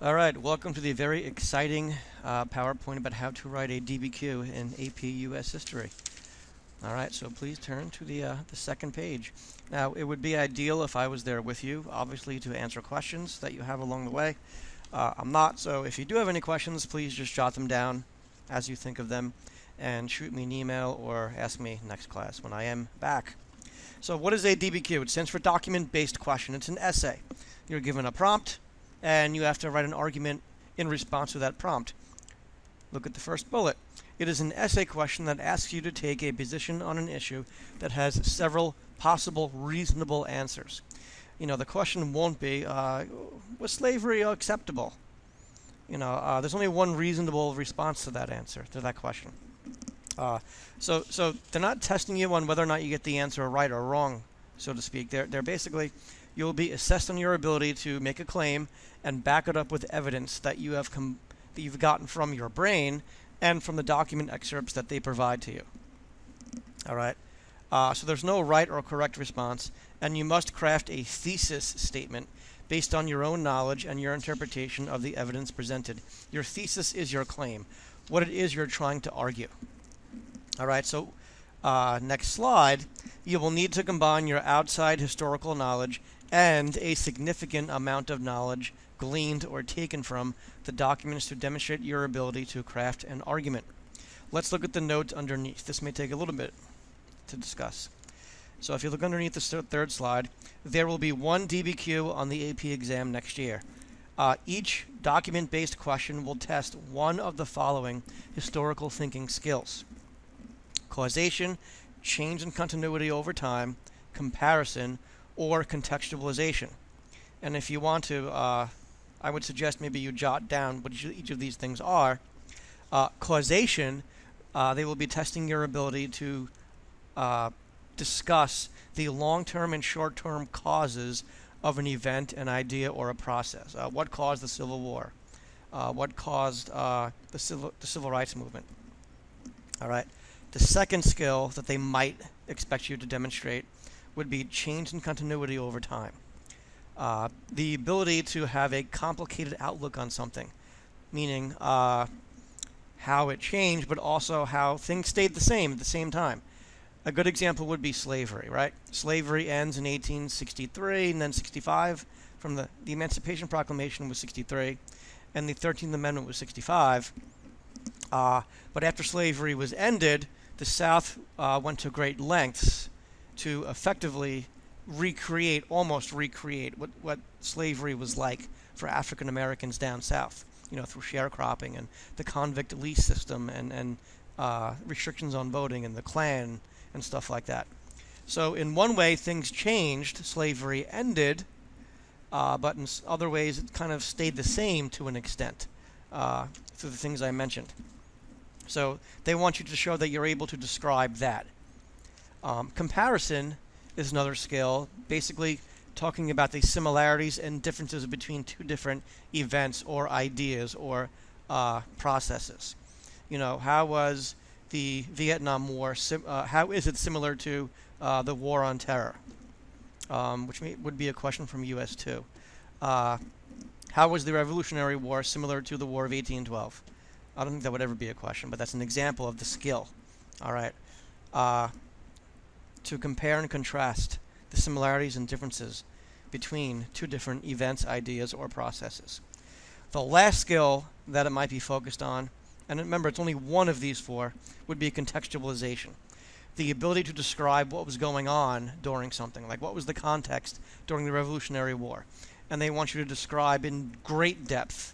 All right, welcome to the very exciting PowerPoint about how to write a DBQ in AP US History. All right, so please turn to the second page. Now, it would be ideal if I was there with you, obviously, to answer questions that you have along the way. I'm not, so if you do have any questions, please just jot them down as you think of them and shoot me an email or ask me next class when I am back. So what is a DBQ? It stands for Document-Based Question. It's an essay. You're given a prompt, and you have to write an argument in response to that prompt. Look at the first bullet. It is an essay question that asks you to take a position on an issue that has several possible reasonable answers. You know, the question won't be, was slavery acceptable? You know, there's only one reasonable response to that answer, to that question. So they're not testing you on whether or not you get the answer right or wrong, so to speak. They're basically, you'll be assessed on your ability to make a claim and back it up with evidence that you've gotten from your brain and from the document excerpts that they provide to you. All right. So there's no right or correct response, and you must craft a thesis statement based on your own knowledge and your interpretation of the evidence presented. Your thesis is your claim, what it is you're trying to argue. All right. So next slide. You will need to combine your outside historical knowledge and a significant amount of knowledge gleaned or taken from the documents to demonstrate your ability to craft an argument. Let's look at the note underneath. This may take a little bit to discuss. So if you look underneath the third slide, there will be one DBQ on the AP exam next year. Each document-based question will test one of the following historical thinking skills: causation, change in continuity over time, comparison, or contextualization. And if you want to, I would suggest maybe you jot down what each of these things are. Causation, they will be testing your ability to discuss the long-term and short-term causes of an event, an idea, or a process. What caused the Civil War? What caused the Civil Rights Movement? All right. The second skill that they might expect you to demonstrate would be change in continuity over time. The ability to have a complicated outlook on something, meaning how it changed, but also how things stayed the same at the same time. A good example would be slavery, right? Slavery ends in 1863 and then 65. From the Emancipation Proclamation was 63, and the 13th Amendment was 65. But after slavery was ended, the South went to great lengths to effectively almost recreate what slavery was like for African Americans down south, you know, through sharecropping and the convict lease system and restrictions on voting and the Klan and stuff like that. So in one way, things changed. Slavery ended, but in other ways, it kind of stayed the same to an extent through the things I mentioned. So they want you to show that you're able to describe that. Comparison is another skill, basically talking about the similarities and differences between two different events or ideas or processes. You know, how was the Vietnam War, how is it similar to the War on Terror? Which would be a question from US too. How was the Revolutionary War similar to the War of 1812? I don't think that would ever be a question, but that's an example of the skill. All right. To compare and contrast the similarities and differences between two different events, ideas, or processes. The last skill that it might be focused on, and remember it's only one of these four, would be contextualization. The ability to describe what was going on during something, like what was the context during the Revolutionary War. And they want you to describe in great depth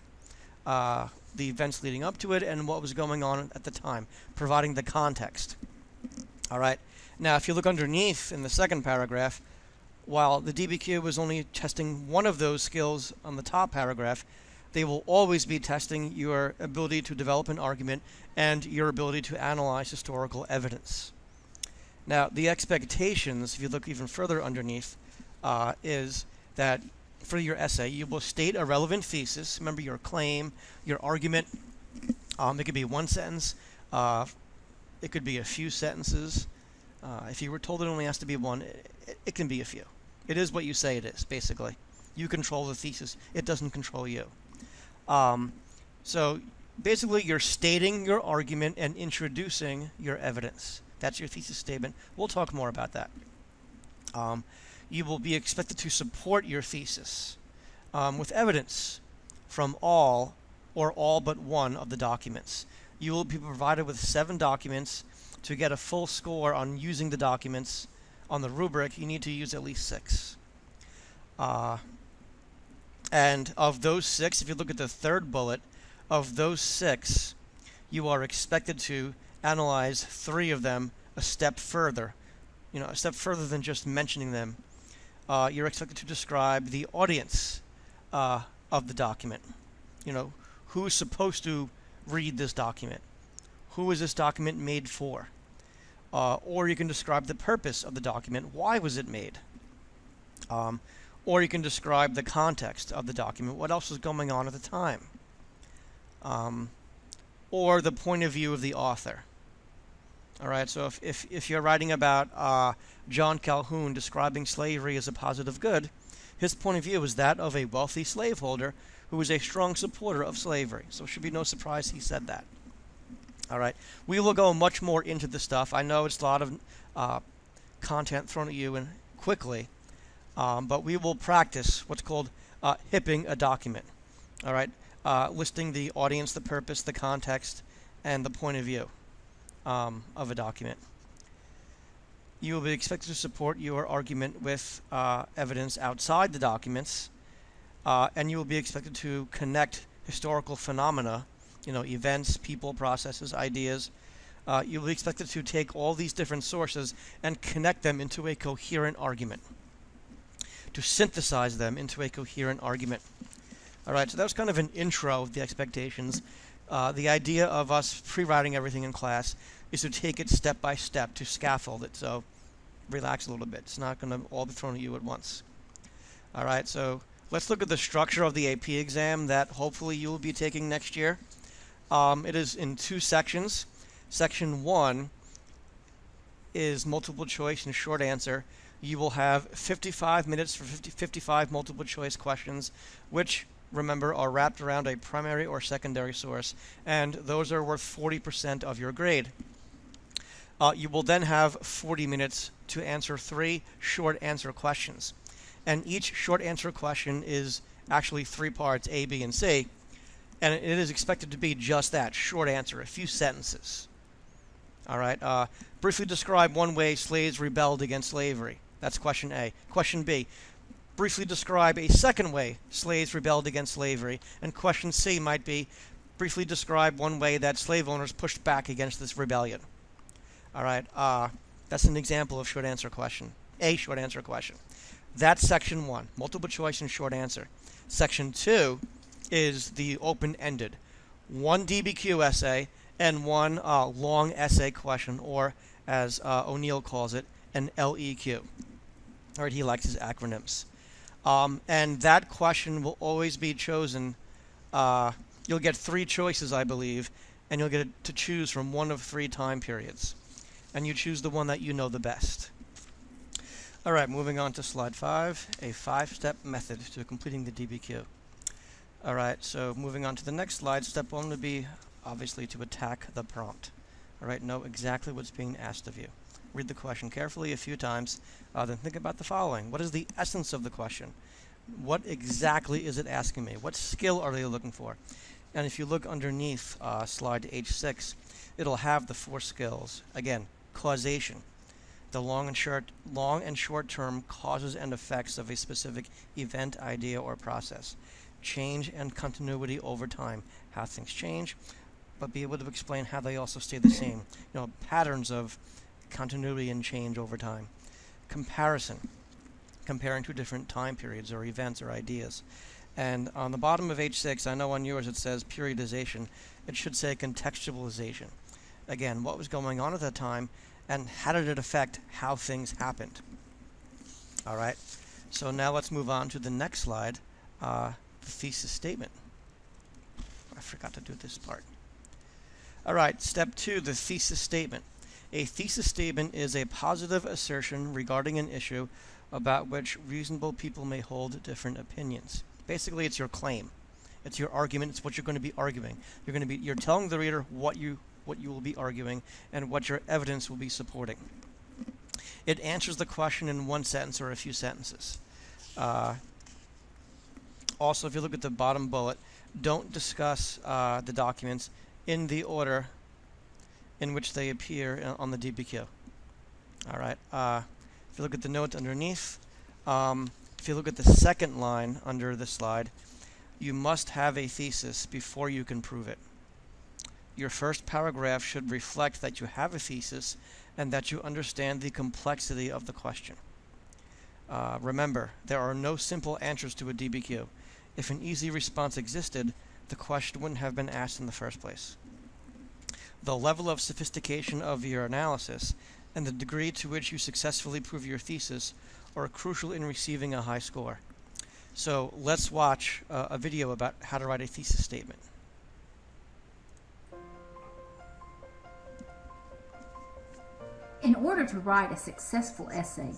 the events leading up to it and what was going on at the time, providing the context. All right. Now, if you look underneath in the second paragraph, while the DBQ was only testing one of those skills on the top paragraph, they will always be testing your ability to develop an argument and your ability to analyze historical evidence. Now, the expectations, if you look even further underneath, is that for your essay, you will state a relevant thesis. Remember your claim, your argument. It could be one sentence. It could be a few sentences. If you were told it only has to be one, it can be a few. It is what you say it is, basically. You control the thesis. It doesn't control you. So basically, you're stating your argument and introducing your evidence. That's your thesis statement. We'll talk more about that. You will be expected to support your thesis with evidence from all or all but one of the documents. You will be provided with 7 documents. To get a full score on using the documents on the rubric, you need to use at least 6. And of those 6, if you look at the third bullet, of those 6, you are expected to analyze 3 of them a step further. A step further than just mentioning them. You're expected to describe the audience of the document. Who's supposed to read this document? Who is this document made for? Or you can describe the purpose of the document. Why was it made? Or you can describe the context of the document. What else was going on at the time? Or the point of view of the author. All right, so if you're writing about John Calhoun describing slavery as a positive good, his point of view is that of a wealthy slaveholder who was a strong supporter of slavery. So it should be no surprise he said that. All right, we will go much more into this stuff. I know it's a lot of content thrown at you and quickly, but we will practice what's called hipping a document. All right, listing the audience, the purpose, the context, and the point of view of a document. You will be expected to support your argument with evidence outside the documents, and you will be expected to connect historical phenomena, events, people, processes, ideas. You'll be expected to take all these different sources and connect them into a coherent argument, to synthesize them into a coherent argument. All right, so that was kind of an intro of the expectations. The idea of us pre-writing everything in class is to take it step by step, to scaffold it. So relax a little bit. It's not going to all be thrown at you at once. All right, so let's look at the structure of the AP exam that hopefully you will be taking next year. It is in 2 sections. Section 1 is multiple choice and short answer. You will have 55 minutes for 55 multiple choice questions, which, remember, are wrapped around a primary or secondary source, and those are worth 40% of your grade. You will then have 40 minutes to answer 3 short answer questions. And each short answer question is actually 3 parts, A, B, and C. And it is expected to be just that, short answer, a few sentences. All right. Briefly describe one way slaves rebelled against slavery. That's question A. Question B. Briefly describe a second way slaves rebelled against slavery. And question C might be, briefly describe one way that slave owners pushed back against this rebellion. All right. That's an example of short answer question. A short answer question. That's section 1, multiple choice and short answer. Section 2 is the open-ended, 1 DBQ essay and 1 long essay question, or as O'Neill calls it, an LEQ. All right, he likes his acronyms. And that question will always be chosen. You'll get 3 choices, I believe, and you'll get to choose from one of 3 time periods. And you choose the one that you know the best. All right, moving on to slide 5, a 5-step method to completing the DBQ. All right, so moving on to the next slide, step 1 would be obviously to attack the prompt. All right, know exactly what's being asked of you. Read the question carefully a few times, then think about the following. What is the essence of the question? What exactly is it asking me? What skill are they looking for? And if you look underneath slide H6, it'll have the 4 skills. Again, causation, the long and short term causes and effects of a specific event, idea, or process. Change and continuity over time, how things change, but be able to explain how they also stay the same. Patterns of continuity and change over time. Comparison, comparing 2 different time periods or events or ideas. And on the bottom of H6, I know on yours it says periodization. It should say contextualization. Again, what was going on at that time and how did it affect how things happened? All right, so now let's move on to the next slide, the thesis statement. I forgot to do this part. All right, step 2, the thesis statement. A thesis statement is a positive assertion regarding an issue about which reasonable people may hold different opinions. Basically, it's your claim. It's your argument. It's what you're going to be arguing. You're telling the reader what you will be arguing and what your evidence will be supporting. It answers the question in one sentence or a few sentences. Also, if you look at the bottom bullet, don't discuss the documents in the order in which they appear on the DBQ. All right. If you look at the note underneath, if you look at the second line under the slide, you must have a thesis before you can prove it. Your first paragraph should reflect that you have a thesis and that you understand the complexity of the question. Remember, there are no simple answers to a DBQ. If an easy response existed, the question wouldn't have been asked in the first place. The level of sophistication of your analysis and the degree to which you successfully prove your thesis are crucial in receiving a high score. So let's watch a video about how to write a thesis statement. In order to write a successful essay,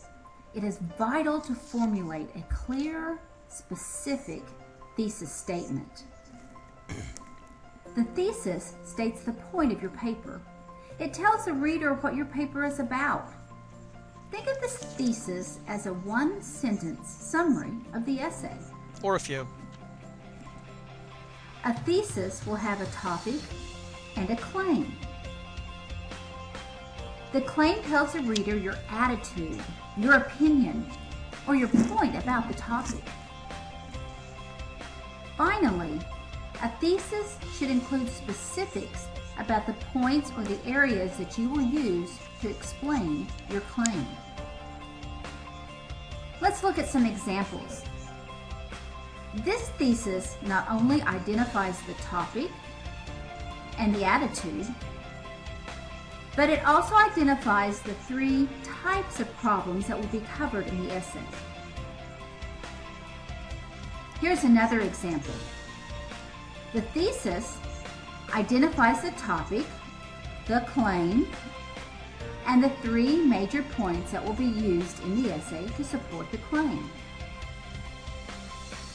it is vital to formulate a clear, specific thesis statement. The thesis states the point of your paper. It tells the reader what your paper is about. Think of this thesis as a one-sentence summary of the essay. Or a few. A thesis will have a topic and a claim. The claim tells the reader your attitude, your opinion, or your point about the topic. Finally, a thesis should include specifics about the points or the areas that you will use to explain your claim. Let's look at some examples. This thesis not only identifies the topic and the attitude, but it also identifies the 3 types of problems that will be covered in the essay. Here's another example. The thesis identifies the topic, the claim, and the 3 major points that will be used in the essay to support the claim.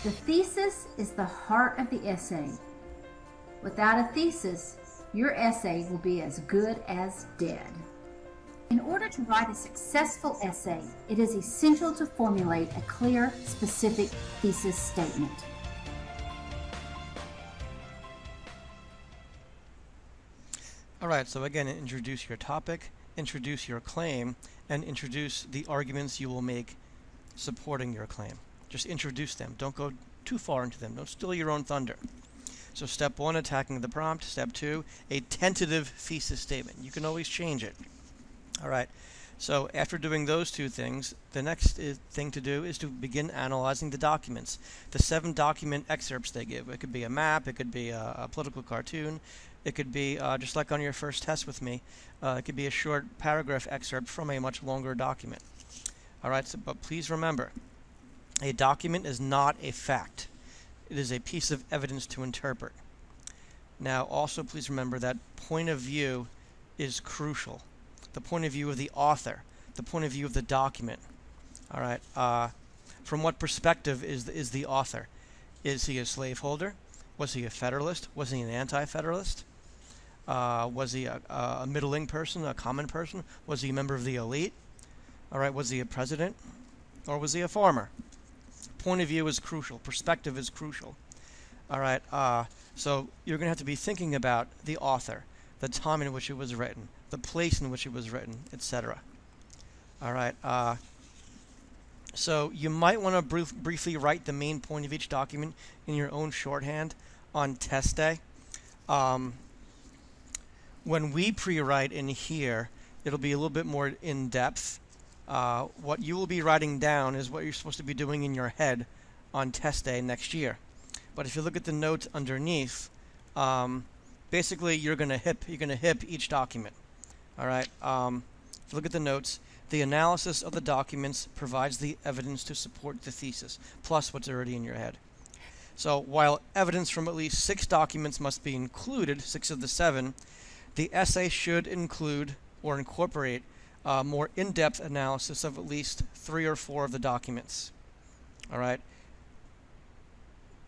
The thesis is the heart of the essay. Without a thesis, your essay will be as good as dead. In order to write a successful essay, it is essential to formulate a clear, specific thesis statement. All right, so again, introduce your topic, introduce your claim, and introduce the arguments you will make supporting your claim. Just introduce them. Don't go too far into them. Don't steal your own thunder. So step 1, attacking the prompt. Step 2, a tentative thesis statement. You can always change it. All right. So after doing those 2 things, the next thing to do is to begin analyzing the documents. The 7 document excerpts they give. It could be a map. It could be a political cartoon. It could be, just like on your first test with me, it could be a short paragraph excerpt from a much longer document. All right. So, but please remember, a document is not a fact. It is a piece of evidence to interpret. Now, also please remember that point of view is crucial. The point of view of the author, the point of view of the document. All right. From what perspective is the author? Is he a slaveholder? Was he a Federalist? Was he an anti-Federalist? Was he a middling person, a common person? Was he a member of the elite? All right. Was he a president? Or was he a farmer? Point of view is crucial. Perspective is crucial. All right. So you're going to have to be thinking about the author, the time in which it was written, the place in which it was written, etc. All right. So you might want to briefly write the main point of each document in your own shorthand on test day. When we pre-write in here, it'll be a little bit more in depth. What you will be writing down is what you're supposed to be doing in your head on test day next year. But if you look at the notes underneath, basically you're going to hip each document. All right. If you look at the notes, the analysis of the documents provides the evidence to support the thesis, plus what's already in your head. So while evidence from at least 6 documents must be included, 6 of the 7, the essay should include or incorporate more in-depth analysis of at least 3 or 4 of the documents. All right.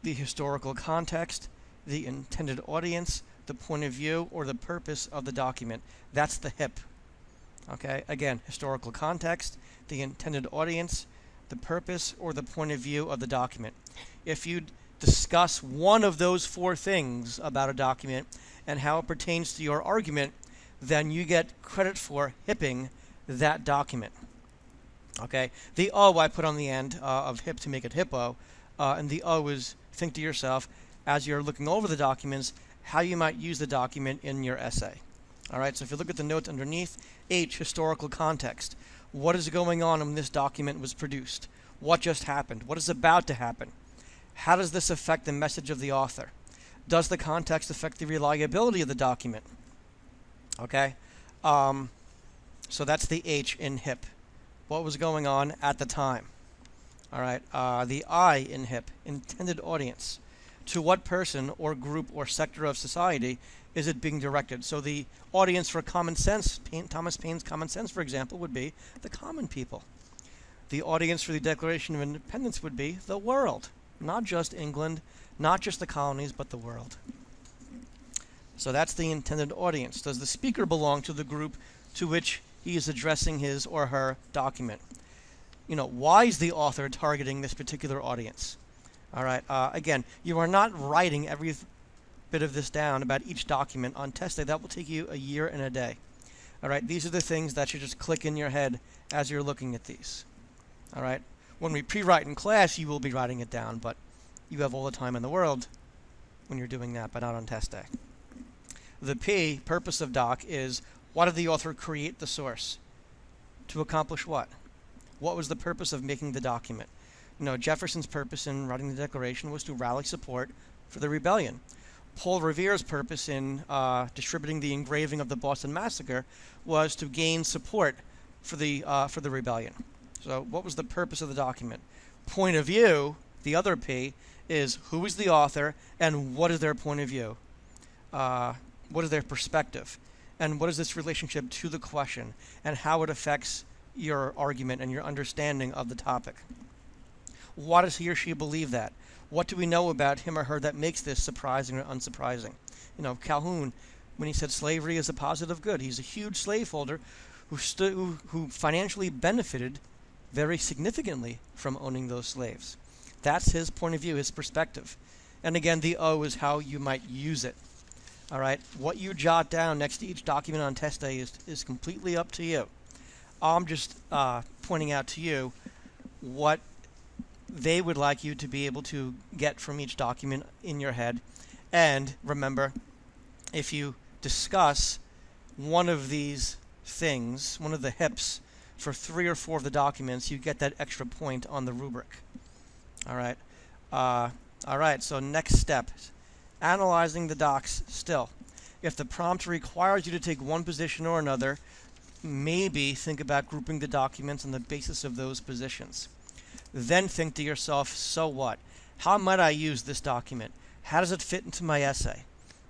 the historical context, the intended audience, the point of view, or the purpose of the document. That's the HIP. Okay, again, historical context, the intended audience, the purpose, or the point of view of the document. If you discuss one of those four things about a document and how it pertains to your argument, then you get credit for hipping that document. Okay, the O I put on the end of HIP to make it hippo, and the O is think to yourself, as you're looking over the documents, how you might use the document in your essay. All right, so if you look at the notes underneath, H, historical context. What is going on when this document was produced? What just happened? What is about to happen? How does this affect the message of the author? Does the context affect the reliability of the document? Okay, so that's the H in HIP. What was going on at the time? All right, the I in HIP, intended audience. To what person or group or sector of society is it being directed? So the audience for Common Sense, Thomas Paine's Common Sense, for example, would be the common people. The audience for the Declaration of Independence would be the world, not just England, not just the colonies, but the world. So that's the intended audience. Does the speaker belong to the group to which he is addressing his or her document? You know, why is the author targeting this particular audience? All right, again, you are not writing every bit of this down about each document on test day. That will take you a year and a day. All right, these are the things that should just click in your head as you're looking at these. All right, when we pre-write in class, you will be writing it down, but you have all the time in the world when you're doing that, but not on test day. The P, purpose of doc, is why did the author create the source? To accomplish what? What was the purpose of making the document? You know, Jefferson's purpose in writing the Declaration was to rally support for the rebellion. Paul Revere's purpose in distributing the engraving of the Boston Massacre was to gain support for the rebellion. So what was the purpose of the document? Point of view, the other P, is who is the author and what is their point of view? What is their perspective? And what is this relationship to the question and how it affects your argument and your understanding of the topic? Why does he or she believe that? What do we know about him or her that makes this surprising or unsurprising? You know, Calhoun, when he said slavery is a positive good, he's a huge slaveholder who financially benefited very significantly from owning those slaves. That's his point of view, his perspective. And again, the O is how you might use it. All right, what you jot down next to each document on test day is completely up to you. I'm just pointing out to you what they would like you to be able to get from each document in your head. And remember, if you discuss one of these things, one of the HIPs, for 3 or 4 of the documents, you get that extra point on the rubric. All right. All right, so next step, analyzing the docs still. If the prompt requires you to take one position or another, maybe think about grouping the documents on the basis of those positions. Then think to yourself, so what? How might I use this document? How does it fit into my essay?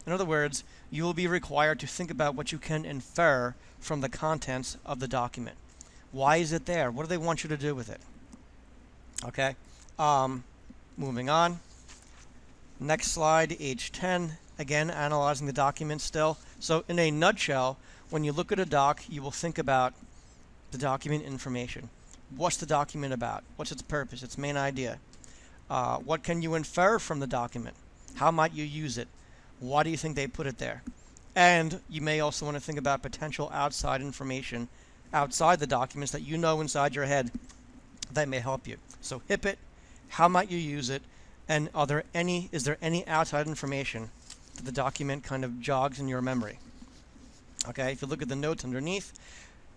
In other words, you will be required to think about what you can infer from the contents of the document. Why is it there? What do they want you to do with it? Okay, moving on. Next slide, H10. Again, analyzing the document still. So in a nutshell, when you look at a doc, you will think about the document information. What's the document about? What's its purpose, its main idea? What can you infer from the document? How might you use it? Why do you think they put it there? And you may also want to think about potential outside information outside the documents that you know inside your head that may help you. So HIP it, how might you use it, and is there any outside information that the document kind of jogs in your memory? Okay, if you look at the notes underneath,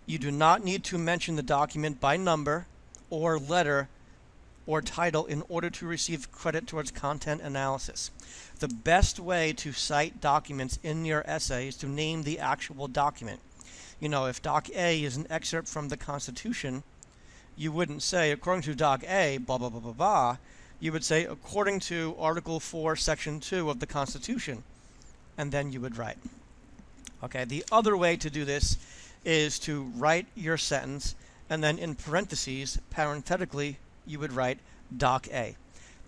you do not need to mention the document by number or letter or title in order to receive credit towards content analysis. The best way to cite documents in your essay is to name the actual document. You know, if Doc A is an excerpt from the Constitution, you wouldn't say, according to Doc A, blah, blah, blah, blah, blah. You would say, according to Article 4, Section 2 of the Constitution, and then you would write. Okay, the other way to do this is to write your sentence, and then in parentheses, parenthetically, you would write Doc A.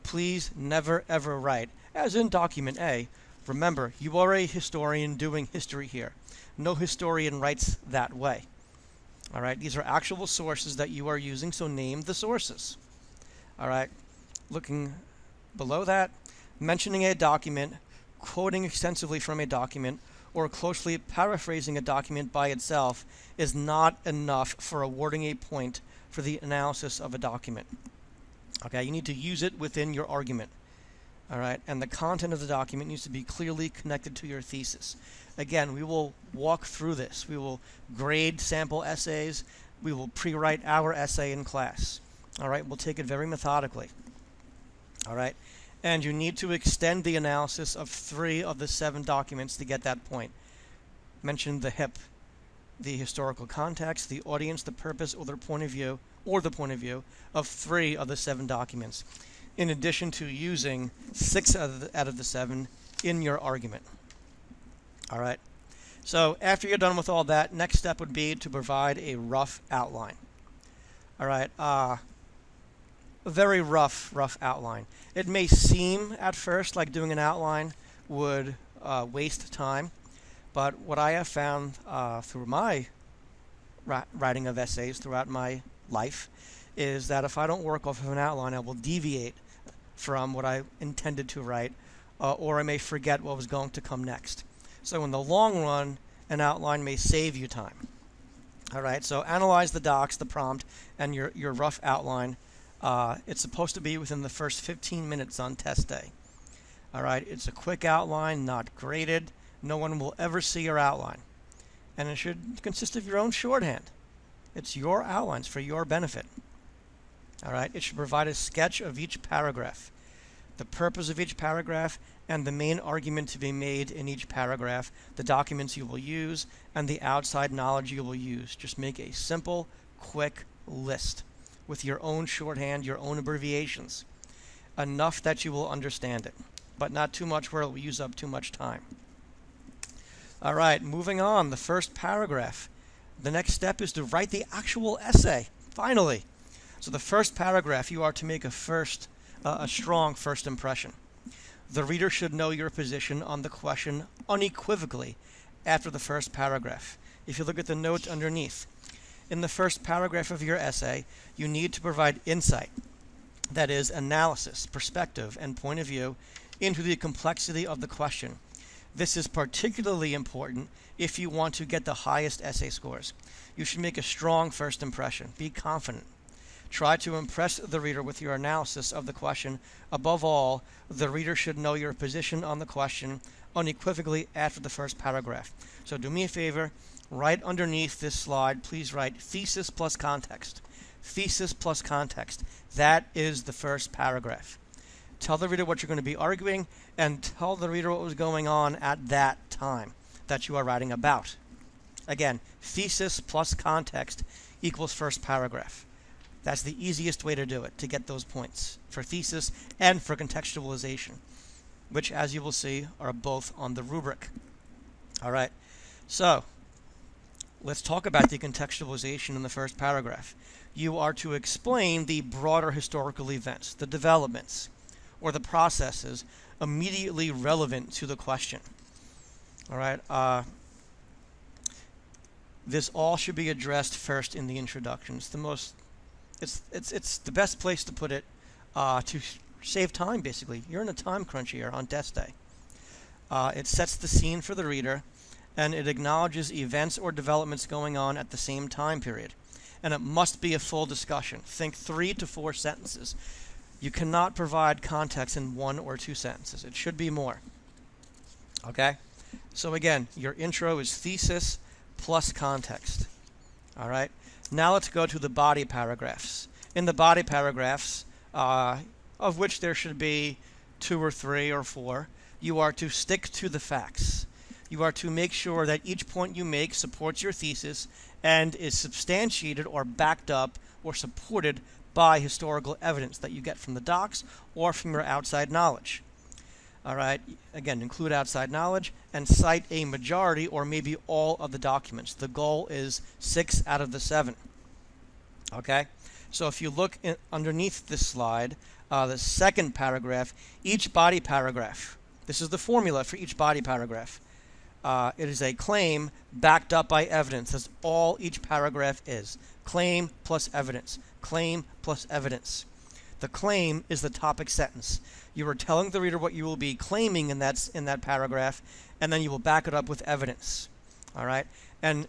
please never ever write, as in document A. Remember, you are a historian doing history here. No historian writes that way. All right, these are actual sources that you are using, so name the sources. All right, looking below that, mentioning a document, quoting extensively from a document, or closely paraphrasing a document by itself is not enough for awarding a point for the analysis of a document. Okay, you need to use it within your argument. All right, and the content of the document needs to be clearly connected to your thesis. Again, we will walk through this. We will grade sample essays. We will pre-write our essay in class. All right, we'll take it very methodically. All right, and you need to extend the analysis of 3 of the 7 documents to get that point. Mention the HIP, the historical context, the audience, the purpose, or the point of view, of 3 of the 7 documents, in addition to using 6 out of the 7 in your argument. All right. So after you're done with all that, next step would be to provide a rough outline. All right. A very rough outline. It may seem at first like doing an outline would waste time, but what I have found through my writing of essays throughout my life is that if I don't work off of an outline, I will deviate from what I intended to write, or I may forget what was going to come next. So in the long run, an outline may save you time. All right, so analyze the docs, the prompt, and your rough outline. It's supposed to be within the first 15 minutes on test day. All right, it's a quick outline, not graded. No one will ever see your outline. And it should consist of your own shorthand. It's your outlines for your benefit. All right, it should provide a sketch of each paragraph, the purpose of each paragraph, and the main argument to be made in each paragraph, the documents you will use, and the outside knowledge you will use. Just make a simple, quick list with your own shorthand, your own abbreviations. Enough that you will understand it, but not too much where it will use up too much time. All right, moving on, the first paragraph. The next step is to write the actual essay, finally. So the first paragraph, you are to make a strong first impression. The reader should know your position on the question unequivocally after the first paragraph. If you look at the note underneath, in the first paragraph of your essay, you need to provide insight, that is, analysis, perspective, and point of view into the complexity of the question. This is particularly important if you want to get the highest essay scores. You should make a strong first impression. Be confident. Try to impress the reader with your analysis of the question. Above all, the reader should know your position on the question unequivocally after the first paragraph. So do me a favor, right underneath this slide, please write thesis plus context. Thesis plus context. That is the first paragraph. Tell the reader what you're going to be arguing, and tell the reader what was going on at that time that you are writing about. Again, thesis plus context equals first paragraph. That's the easiest way to do it, to get those points for thesis and for contextualization, which, as you will see, are both on the rubric. All right, so let's talk about the contextualization in the first paragraph. You are to explain the broader historical events, the developments, or the processes immediately relevant to the question. All right, this all should be addressed first in the introduction. It's the best place to put it to save time, basically. You're in a time crunch here on test day. It sets the scene for the reader, and it acknowledges events or developments going on at the same time period. And it must be a full discussion. Think 3 to 4 sentences. You cannot provide context in 1 or 2 sentences. It should be more. Okay? So again, your intro is thesis plus context. All right? Now let's go to the body paragraphs. In the body paragraphs, of which there should be 2 or 3 or 4, you are to stick to the facts. You are to make sure that each point you make supports your thesis and is substantiated or backed up or supported by historical evidence that you get from the docs or from your outside knowledge. All right, again, include outside knowledge and cite a majority or maybe all of the documents. The goal is 6 out of the 7. Okay, so if you look underneath this slide, the second paragraph, each body paragraph. This is the formula for each body paragraph. It is a claim backed up by evidence. That's all each paragraph is. Claim plus evidence. Claim plus evidence. The claim is the topic sentence. You are telling the reader what you will be claiming in that paragraph, and then you will back it up with evidence. All right? And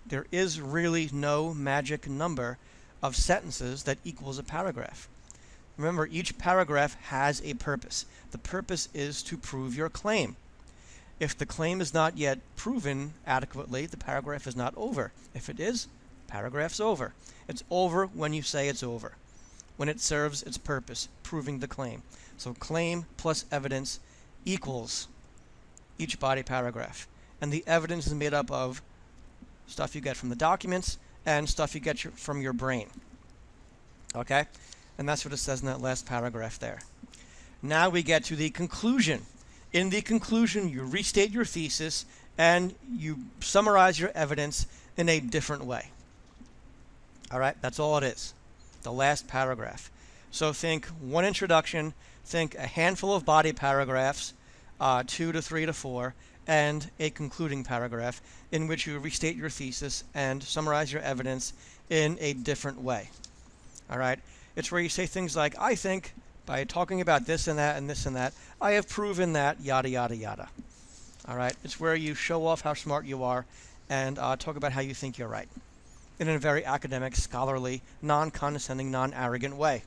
there is really no magic number of sentences that equals a paragraph. Remember, each paragraph has a purpose. The purpose is to prove your claim. If the claim is not yet proven adequately, the paragraph is not over. If it is, paragraph's over. It's over when you say it's over, when it serves its purpose, proving the claim. So claim plus evidence equals each body paragraph. And the evidence is made up of stuff you get from the documents and stuff you get from your brain. Okay? And that's what it says in that last paragraph there. Now we get to the conclusion. In the conclusion, you restate your thesis and you summarize your evidence in a different way. All right? That's all it is. The last paragraph. So think one introduction, think a handful of body paragraphs, 2 to 3 to 4, and a concluding paragraph in which you restate your thesis and summarize your evidence in a different way. All right? It's where you say things like, I think, by talking about this and that and this and that, I have proven that, yada, yada, yada. All right? It's where you show off how smart you are and talk about how you think you're right in a very academic, scholarly, non-condescending, non-arrogant way.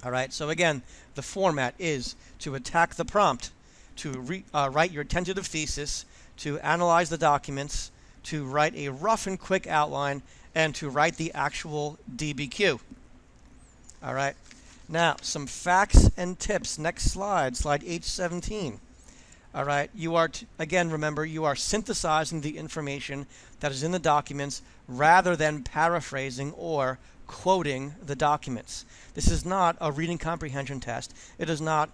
All right? So again, the format is to attack the prompt, to write your tentative thesis, to analyze the documents, to write a rough and quick outline, and to write the actual DBQ. All right? Now, some facts and tips. Next slide, slide H17. All right? You are, again, remember, you are synthesizing the information that is in the documents rather than paraphrasing or quoting the documents. This is not a reading comprehension test. It is not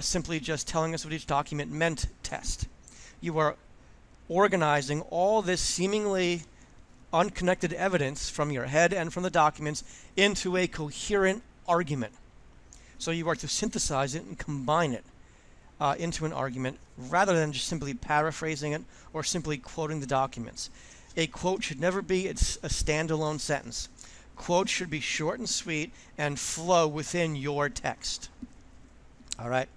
simply just telling us what each document meant test. You are organizing all this seemingly unconnected evidence from your head and from the documents into a coherent argument. So you are to synthesize it and combine it into an argument rather than just simply paraphrasing it or simply quoting the documents. A quote should never be a standalone sentence. Quotes should be short and sweet and flow within your text. All right?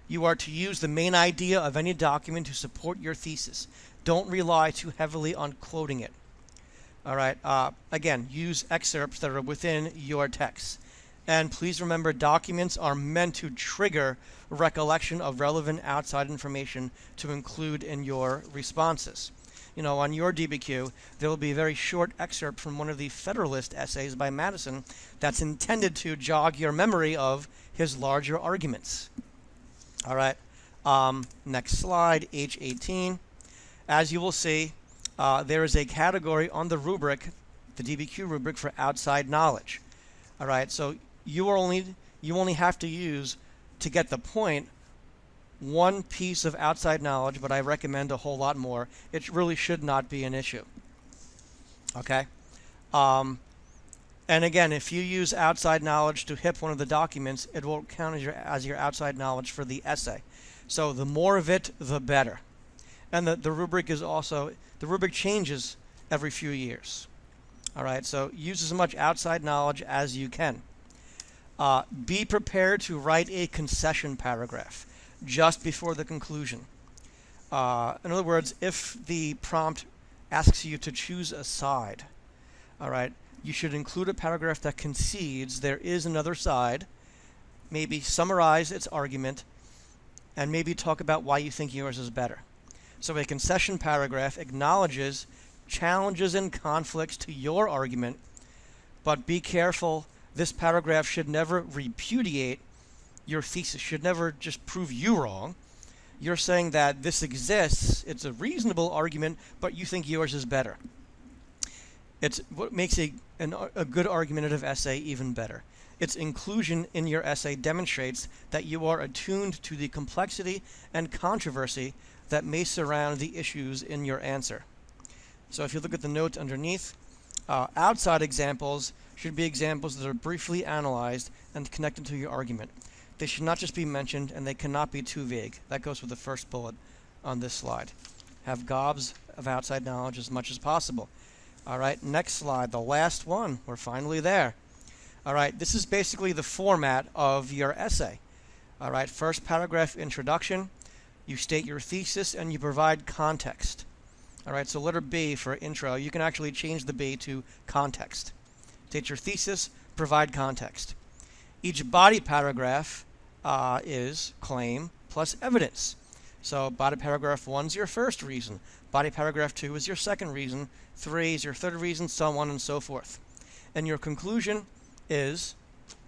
You are to use the main idea of any document to support your thesis. Don't rely too heavily on quoting it. All right? Again, use excerpts that are within your text. And please remember, documents are meant to trigger recollection of relevant outside information to include in your responses. You know, on your DBQ, there will be a very short excerpt from one of the Federalist essays by Madison that's intended to jog your memory of his larger arguments. All right. Next slide, H18. As you will see, there is a category on the rubric, the DBQ rubric, for outside knowledge. All right. So you only have to use, to get the point, one piece of outside knowledge, but I recommend a whole lot more. It really should not be an issue. Okay? And again, if you use outside knowledge to hip one of the documents, it won't count as your outside knowledge for the essay. So the more of it, the better. And the rubric is also, the rubric changes every few years. All right? So use as much outside knowledge as you can. Be prepared to write a concession paragraph just before the conclusion. In other words, if the prompt asks you to choose a side, all right, you should include a paragraph that concedes there is another side, maybe summarize its argument, and maybe talk about why you think yours is better. So a concession paragraph acknowledges challenges and conflicts to your argument, but be careful, this paragraph should never repudiate your thesis, should never just prove you wrong. You're saying that this exists, it's a reasonable argument, but you think yours is better. It's what makes a good argumentative essay even better. Its inclusion in your essay demonstrates that you are attuned to the complexity and controversy that may surround the issues in your answer. So if you look at the note underneath, Outside examples should be examples that are briefly analyzed and connected to your argument. They should not just be mentioned, and they cannot be too vague. That goes with the first bullet on this slide. Have gobs of outside knowledge as much as possible. All right, next slide, the last one. We're finally there. All right, this is basically the format of your essay. All right, first paragraph, introduction. You state your thesis and you provide context. All right, so letter B for intro, you can actually change the B to context. State your thesis, provide context. Each body paragraph is claim plus evidence. So body paragraph 1 is your first reason. Body paragraph 2 is your second reason. 3 is your third reason, so on and so forth. And your conclusion is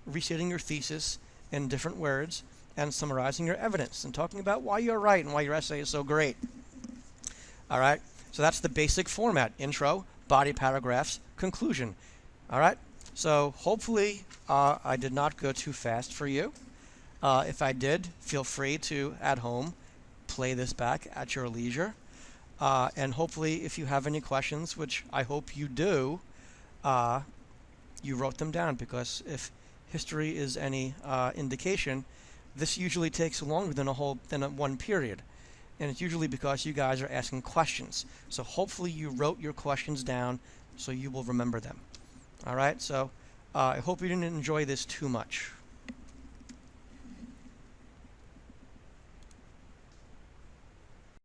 restating your thesis in different words and summarizing your evidence and talking about why you're right and why your essay is so great. All right, so that's the basic format: intro, body paragraphs, conclusion. All right, so hopefully I did not go too fast for you. If I did, feel free to, at home, play this back at your leisure. And hopefully, if you have any questions, which I hope you do, you wrote them down, because if history is any indication, this usually takes longer than one period. And it's usually because you guys are asking questions. So hopefully you wrote your questions down so you will remember them. All right, so I hope you didn't enjoy this too much.